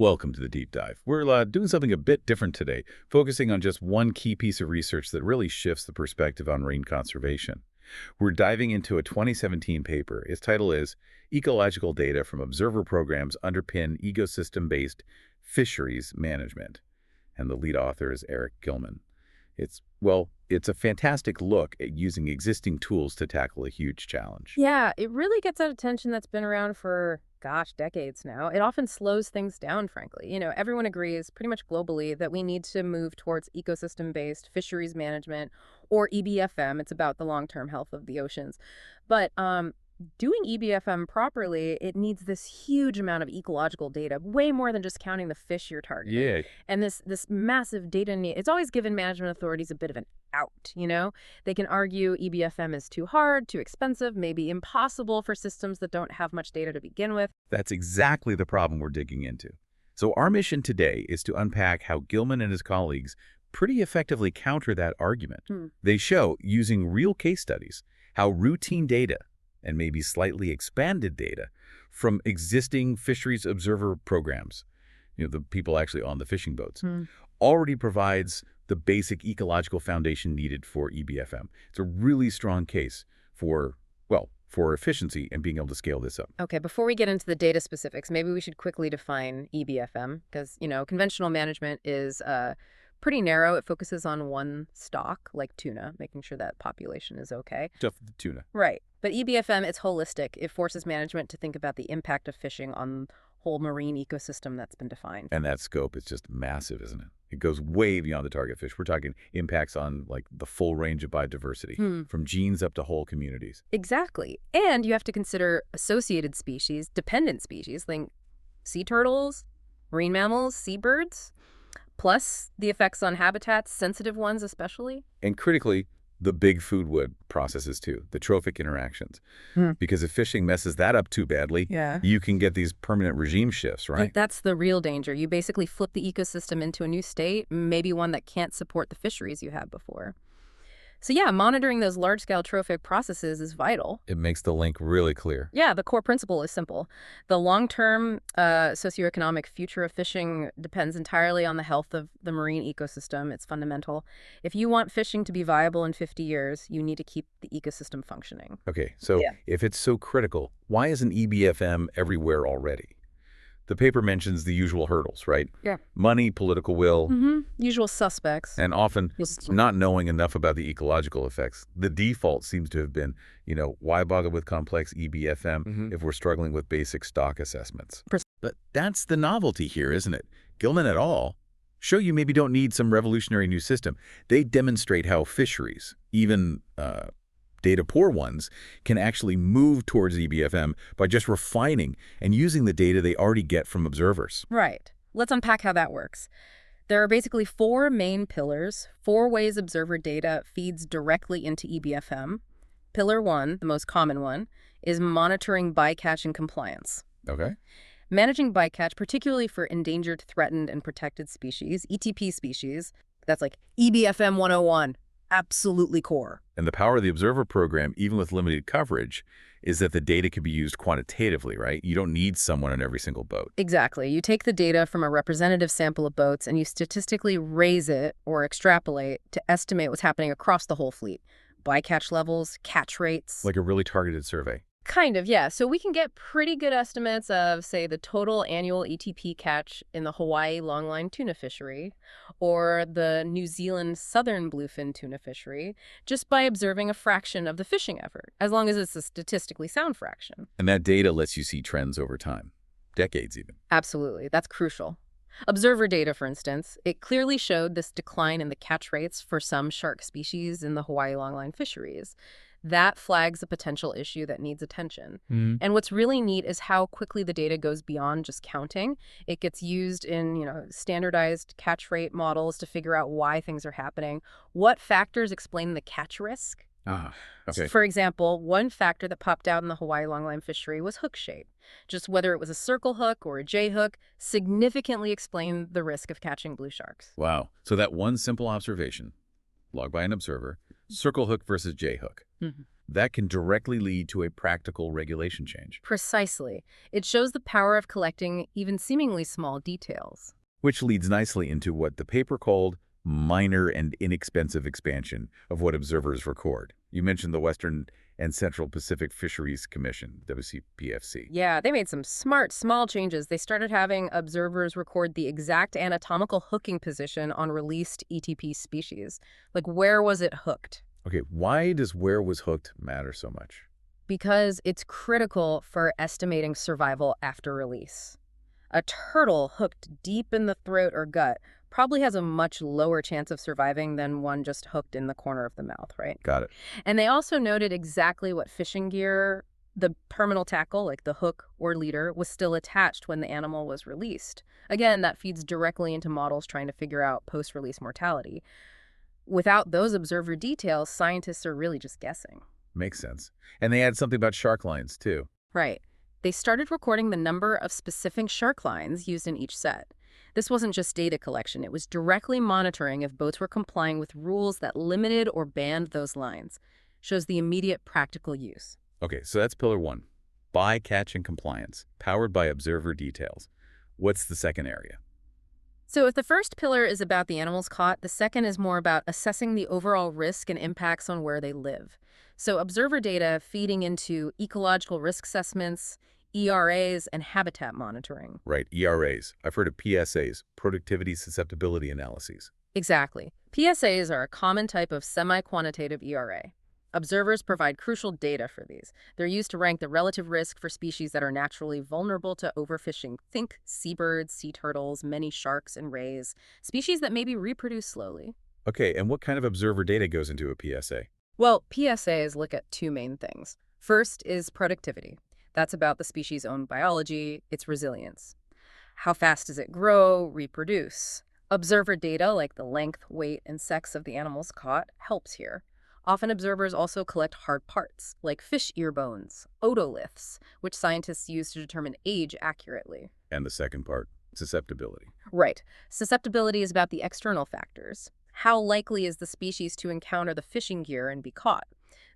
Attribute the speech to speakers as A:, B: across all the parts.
A: Welcome to the deep dive. We're doing something a bit different today, focusing on just one key piece of research that really shifts the perspective on marine conservation. We're diving into a 2017 paper. Its title is Ecological Data from Observer Programs Underpin Ecosystem-Based Fisheries Management. And the lead author is Gilman. It's a fantastic look at using existing tools to tackle a huge challenge.
B: Yeah, it really gets at attention that's been around for, gosh, decades now. It often slows things down, frankly. Everyone agrees pretty much globally that we need to move towards ecosystem-based fisheries management, or EBFM. It's about the long-term health of the oceans. But doing EBFM properly, it needs this huge amount of ecological data, way more than just counting the fish you're targeting.
A: Yeah.
B: And this massive data need, it's always given management authorities a bit of an out. They can argue EBFM is too hard, too expensive, maybe impossible for systems that don't have much data to begin with.
A: That's exactly the problem we're digging into. So our mission today is to unpack how Gilman and his colleagues pretty effectively counter that argument. They show, using real case studies, how routine data and maybe slightly expanded data from existing fisheries observer programs, the people actually on the fishing boats, already provides the basic ecological foundation needed for EBFM. It's a really strong case for efficiency and being able to scale this up.
B: Okay, before we get into the data specifics, maybe we should quickly define EBFM, because, conventional management is pretty narrow. It focuses on one stock, like tuna, making sure that population is okay.
A: Stuff the tuna.
B: Right. But EBFM, it's holistic. It forces management to think about the impact of fishing on the whole marine ecosystem that's been defined.
A: And that scope is just massive, isn't it? It goes way beyond the target fish. We're talking impacts on the full range of biodiversity, from genes up to whole communities.
B: Exactly. And you have to consider associated species, dependent species, like sea turtles, marine mammals, seabirds, plus the effects on habitats, sensitive ones especially.
A: And critically, the big food web processes too, the trophic interactions. Because if fishing messes that up too badly, you can get these permanent regime shifts, right?
B: That's the real danger. You basically flip the ecosystem into a new state, maybe one that can't support the fisheries you had before. So yeah, monitoring those large-scale trophic processes is vital.
A: It makes the link really clear.
B: Yeah, the core principle is simple. The long-term socioeconomic future of fishing depends entirely on the health of the marine ecosystem. It's fundamental. If you want fishing to be viable in 50 years, you need to keep the ecosystem functioning.
A: Okay, so if it's so critical, why isn't EBFM everywhere already? The paper mentions the usual hurdles, right?
B: Yeah.
A: Money, political will.
B: Usual suspects.
A: And often not knowing enough about the ecological effects. The default seems to have been, why bother with complex EBFM if we're struggling with basic stock assessments? But that's the novelty here, isn't it? Gilman et al. Show you maybe don't need some revolutionary new system. They demonstrate how fisheries, even data-poor ones, can actually move towards EBFM by just refining and using the data they already get from observers.
B: Right. Let's unpack how that works. There are basically four main pillars, four ways observer data feeds directly into EBFM. Pillar one, the most common one, is monitoring bycatch and compliance.
A: Okay.
B: Managing bycatch, particularly for endangered, threatened, and protected species, ETP species, that's like EBFM 101. Absolutely core.
A: And the power of the observer program, even with limited coverage, is that the data can be used quantitatively, right? You don't need someone on every single boat.
B: Exactly. You take the data from a representative sample of boats and you statistically raise it or extrapolate to estimate what's happening across the whole fleet. Bycatch levels, catch rates.
A: Like a really targeted survey.
B: Kind of, yeah. So we can get pretty good estimates of, say, the total annual ETP catch in the Hawaii longline tuna fishery or the New Zealand southern bluefin tuna fishery just by observing a fraction of the fishing effort, as long as it's a statistically sound fraction.
A: And that data lets you see trends over time, decades even.
B: Absolutely. That's crucial. Observer data, for instance, it clearly showed this decline in the catch rates for some shark species in the Hawaii longline fisheries. That flags a potential issue that needs attention. And what's really neat is how quickly the data goes beyond just counting. It gets used in, standardized catch rate models to figure out why things are happening. What factors explain the catch risk?
A: Okay.
B: For example, one factor that popped out in the Hawaii longline fishery was hook shape. Just whether it was a circle hook or a J hook significantly explained the risk of catching blue sharks.
A: Wow. So that one simple observation, logged by an observer, circle hook versus J hook, That can directly lead to a practical regulation change.
B: Precisely. It shows the power of collecting even seemingly small details.
A: Which leads nicely into what the paper called minor and inexpensive expansion of what observers record. You mentioned the Western and Central Pacific Fisheries Commission, WCPFC.
B: Yeah, they made some smart, small changes. They started having observers record the exact anatomical hooking position on released ETP species. Like, where was it hooked?
A: Okay, why does where was hooked matter so much?
B: Because it's critical for estimating survival after release. A turtle hooked deep in the throat or gut probably has a much lower chance of surviving than one just hooked in the corner of the mouth, right?
A: Got it.
B: And they also noted exactly what fishing gear, the terminal tackle, like the hook or leader, was still attached when the animal was released. Again, that feeds directly into models trying to figure out post-release mortality. Without those observer details, scientists are really just guessing.
A: Makes sense. And they add something about shark lines, too.
B: Right. They started recording the number of specific shark lines used in each set. This wasn't just data collection. It was directly monitoring if boats were complying with rules that limited or banned those lines. Shows the immediate practical use.
A: Okay, so that's pillar one. Bycatch and compliance, powered by observer details. What's the second area?
B: So if the first pillar is about the animals caught, the second is more about assessing the overall risk and impacts on where they live. So observer data feeding into ecological risk assessments, ERAs, and habitat monitoring.
A: Right, ERAs. I've heard of PSAs, productivity susceptibility analyses.
B: Exactly. PSAs are a common type of semi-quantitative ERA. Observers provide crucial data for these. They're used to rank the relative risk for species that are naturally vulnerable to overfishing. Think seabirds, sea turtles, many sharks and rays, species that maybe reproduce slowly.
A: Okay, and what kind of observer data goes into a PSA?
B: Well, PSAs look at two main things. First is productivity. That's about the species' own biology, its resilience. How fast does it grow, reproduce? Observer data, like the length, weight, and sex of the animals caught, helps here. Often observers also collect hard parts, like fish ear bones, otoliths, which scientists use to determine age accurately.
A: And the second part, susceptibility.
B: Right. Susceptibility is about the external factors. How likely is the species to encounter the fishing gear and be caught?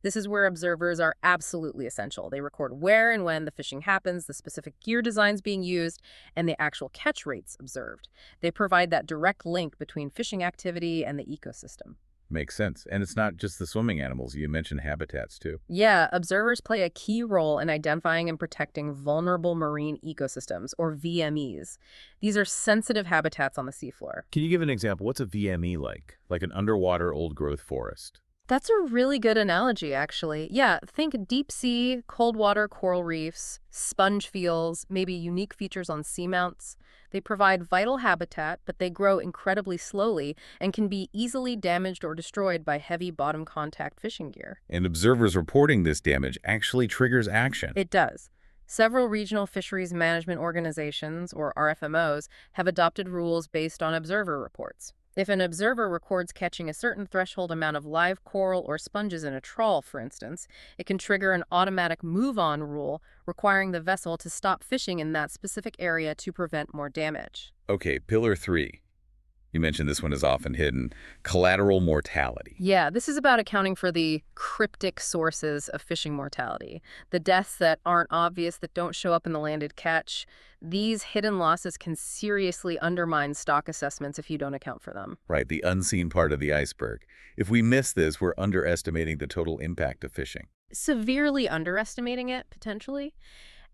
B: This is where observers are absolutely essential. They record where and when the fishing happens, the specific gear designs being used, and the actual catch rates observed. They provide that direct link between fishing activity and the ecosystem.
A: Makes sense. And it's not just the swimming animals. You mentioned habitats, too.
B: Yeah, observers play a key role in identifying and protecting vulnerable marine ecosystems, or VMEs. These are sensitive habitats on the seafloor.
A: Can you give an example? What's a VME like? Like an underwater old-growth forest?
B: That's a really good analogy, actually. Yeah, think deep sea, cold water coral reefs, sponge feels, maybe unique features on seamounts. They provide vital habitat, but they grow incredibly slowly and can be easily damaged or destroyed by heavy bottom contact fishing gear.
A: And observers reporting this damage actually triggers action.
B: It does. Several regional fisheries management organizations, or RFMOs, have adopted rules based on observer reports. If an observer records catching a certain threshold amount of live coral or sponges in a trawl, for instance, it can trigger an automatic move-on rule requiring the vessel to stop fishing in that specific area to prevent more damage.
A: Okay, pillar three. You mentioned this one is often hidden. Collateral mortality.
B: Yeah, this is about accounting for the cryptic sources of fishing mortality. The deaths that aren't obvious, that don't show up in the landed catch. These hidden losses can seriously undermine stock assessments if you don't account for them.
A: Right, the unseen part of the iceberg. If we miss this, we're underestimating the total impact of fishing.
B: Severely underestimating it, potentially.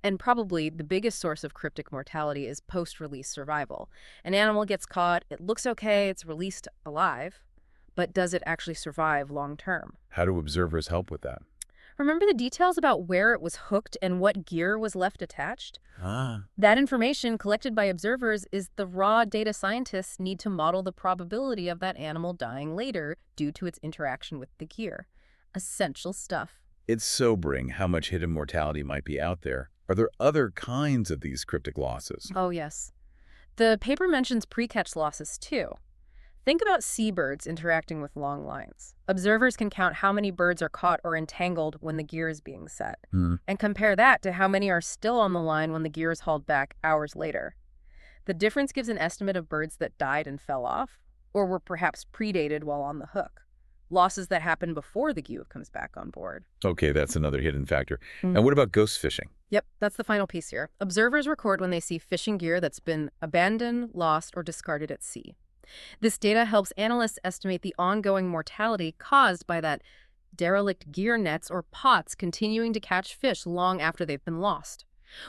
B: And probably the biggest source of cryptic mortality is post-release survival. An animal gets caught, it looks okay, it's released alive, but does it actually survive long-term?
A: How do observers help with that?
B: Remember the details about where it was hooked and what gear was left attached? That information collected by observers is the raw data scientists need to model the probability of that animal dying later due to its interaction with the gear. Essential stuff.
A: It's sobering how much hidden mortality might be out there. Are there other kinds of these cryptic losses?
B: Oh, yes. The paper mentions pre-catch losses, too. Think about seabirds interacting with long lines. Observers can count how many birds are caught or entangled when the gear is being set, and compare that to how many are still on the line when the gear is hauled back hours later. The difference gives an estimate of birds that died and fell off, or were perhaps predated while on the hook. losses that happen before the GUE comes back on board.
A: Okay, that's another hidden factor. And what about ghost fishing?
B: Yep, that's the final piece here. Observers record when they see fishing gear that's been abandoned, lost, or discarded at sea. This data helps analysts estimate the ongoing mortality caused by that derelict gear nets or pots continuing to catch fish long after they've been lost.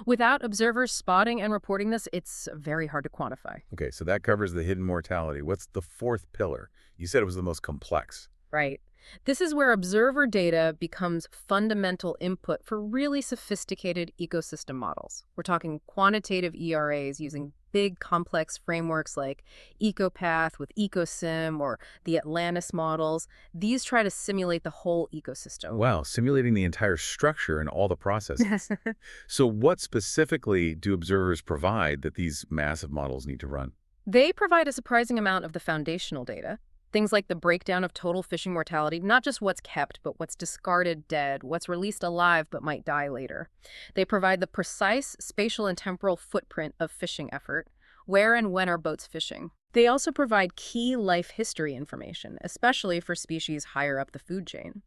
B: Without observers spotting and reporting this, it's very hard to quantify.
A: Okay, so that covers the hidden mortality. What's the fourth pillar? You said it was the most complex.
B: Right. This is where observer data becomes fundamental input for really sophisticated ecosystem models. We're talking quantitative ERAs using big complex frameworks like EcoPath with EcoSim or the Atlantis models. These try to simulate the whole ecosystem.
A: Wow, simulating the entire structure and all the processes. So what specifically do observers provide that these massive models need to run?
B: They provide a surprising amount of the foundational data. Things like the breakdown of total fishing mortality, not just what's kept, but what's discarded dead, what's released alive but might die later. They provide the precise spatial and temporal footprint of fishing effort. Where and when are boats fishing? They also provide key life history information, especially for species higher up the food chain.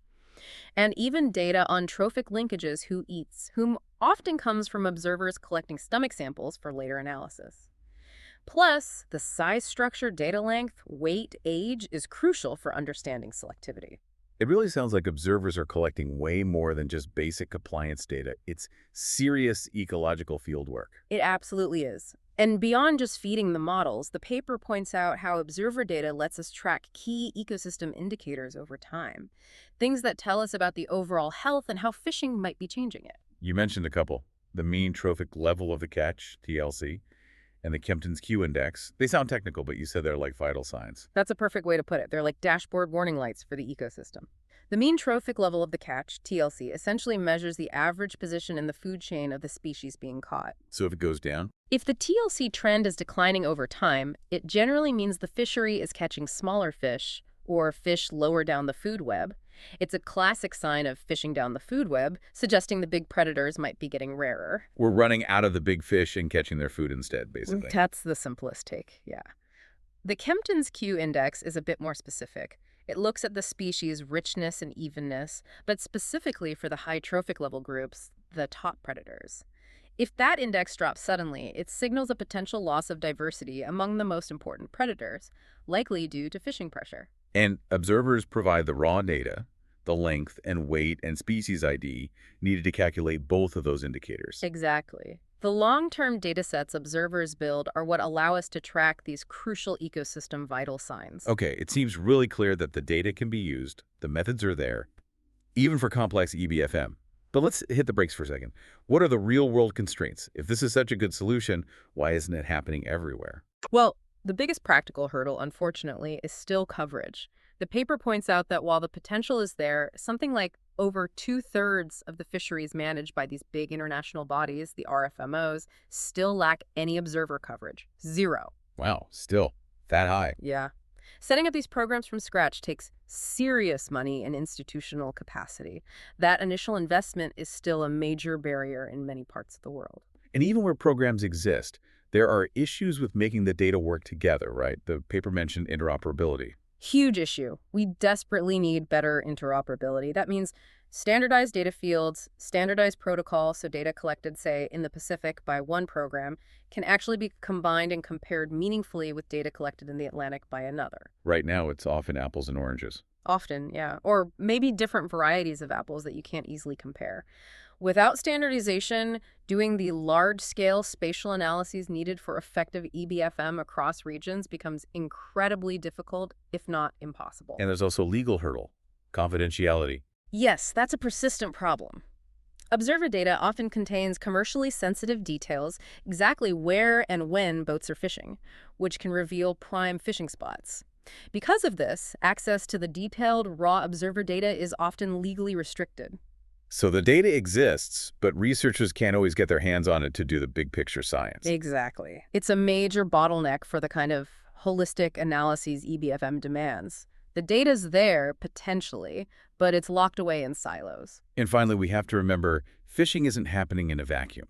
B: And even data on trophic linkages, who eats, whom often comes from observers collecting stomach samples for later analysis. Plus, the size structure, data length, weight, age is crucial for understanding selectivity.
A: It really sounds like observers are collecting way more than just basic compliance data. It's serious ecological fieldwork.
B: It absolutely is. And beyond just feeding the models, the paper points out how observer data lets us track key ecosystem indicators over time. Things that tell us about the overall health and how fishing might be changing it.
A: You mentioned a couple. The mean trophic level of the catch, TLC, and the Kempton's Q index. They sound technical, but you said they're like vital signs.
B: That's a perfect way to put it. They're like dashboard warning lights for the ecosystem. The mean trophic level of the catch, TLC, essentially measures the average position in the food chain of the species being caught.
A: So if it goes down?
B: If the TLC trend is declining over time, it generally means the fishery is catching smaller fish or fish lower down the food web. It's a classic sign of fishing down the food web, suggesting the big predators might be getting rarer.
A: We're running out of the big fish and catching their food instead, basically.
B: That's the simplest take, yeah. The Kempton's Q index is a bit more specific. It looks at the species' richness and evenness, but specifically for the high trophic level groups, the top predators. If that index drops suddenly, it signals a potential loss of diversity among the most important predators, likely due to fishing pressure.
A: And observers provide the raw data, the length and weight and species ID needed to calculate both of those indicators.
B: Exactly. The long-term data sets observers build are what allow us to track these crucial ecosystem vital signs.
A: Okay, it seems really clear that the data can be used, the methods are there, even for complex EBFM. But let's hit the brakes for a second. What are the real-world constraints? If this is such a good solution, why isn't it happening everywhere?
B: Well, the biggest practical hurdle, unfortunately, is still coverage. The paper points out that while the potential is there, something like over 2/3 of the fisheries managed by these big international bodies, the RFMOs, still lack any observer coverage. Zero.
A: Wow, still that high.
B: Yeah. Setting up these programs from scratch takes serious money and institutional capacity. That initial investment is still a major barrier in many parts of the world.
A: And even where programs exist, there are issues with making the data work together, right? The paper mentioned interoperability.
B: Huge issue. We desperately need better interoperability. That means standardized data fields, standardized protocols, so data collected, say, in the Pacific by one program, can actually be combined and compared meaningfully with data collected in the Atlantic by another.
A: Right now, it's often apples and oranges.
B: Often, yeah. Or maybe different varieties of apples that you can't easily compare. Without standardization, doing the large-scale spatial analyses needed for effective EBFM across regions becomes incredibly difficult, if not impossible.
A: And there's also a legal hurdle, confidentiality.
B: Yes, that's a persistent problem. Observer data often contains commercially sensitive details, exactly where and when boats are fishing, which can reveal prime fishing spots. Because of this, access to the detailed, raw observer data is often legally restricted.
A: So the data exists, but researchers can't always get their hands on it to do the big picture science.
B: Exactly. It's a major bottleneck for the kind of holistic analyses EBFM demands. The data's there, potentially, but it's locked away in silos.
A: And finally, we have to remember, fishing isn't happening in a vacuum.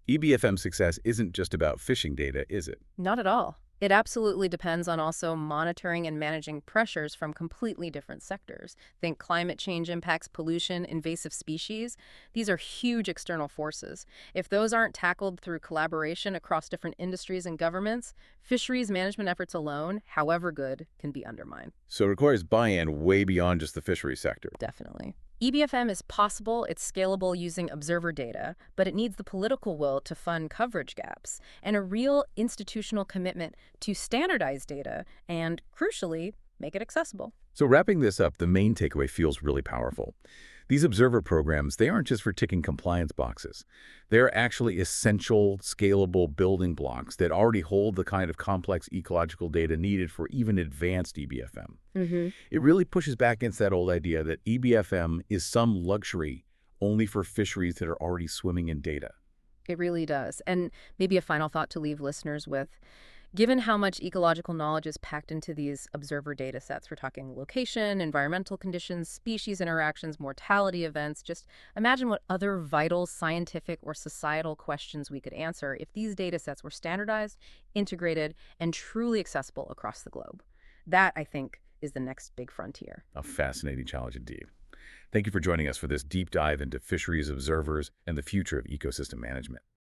A: EBFM success isn't just about fishing data, is it?
B: Not at all. It absolutely depends on also monitoring and managing pressures from completely different sectors. Think climate change impacts, pollution, invasive species. These are huge external forces. If those aren't tackled through collaboration across different industries and governments, fisheries management efforts alone, however good, can be undermined.
A: So it requires buy-in way beyond just the fishery sector.
B: Definitely. EBFM is possible, it's scalable using observer data, but it needs the political will to fund coverage gaps and a real institutional commitment to standardize data and, crucially, make it accessible.
A: So wrapping this up, the main takeaway feels really powerful. These observer programs, they aren't just for ticking compliance boxes. They're actually essential, scalable building blocks that already hold the kind of complex ecological data needed for even advanced EBFM. It really pushes back against that old idea that EBFM is some luxury only for fisheries that are already swimming in data.
B: It really does. And maybe a final thought to leave listeners with. Given how much ecological knowledge is packed into these observer data sets, we're talking location, environmental conditions, species interactions, mortality events, just imagine what other vital scientific or societal questions we could answer if these data sets were standardized, integrated, and truly accessible across the globe. That, I think, is the next big frontier.
A: A fascinating challenge indeed. Thank you for joining us for this deep dive into fisheries observers and the future of ecosystem management.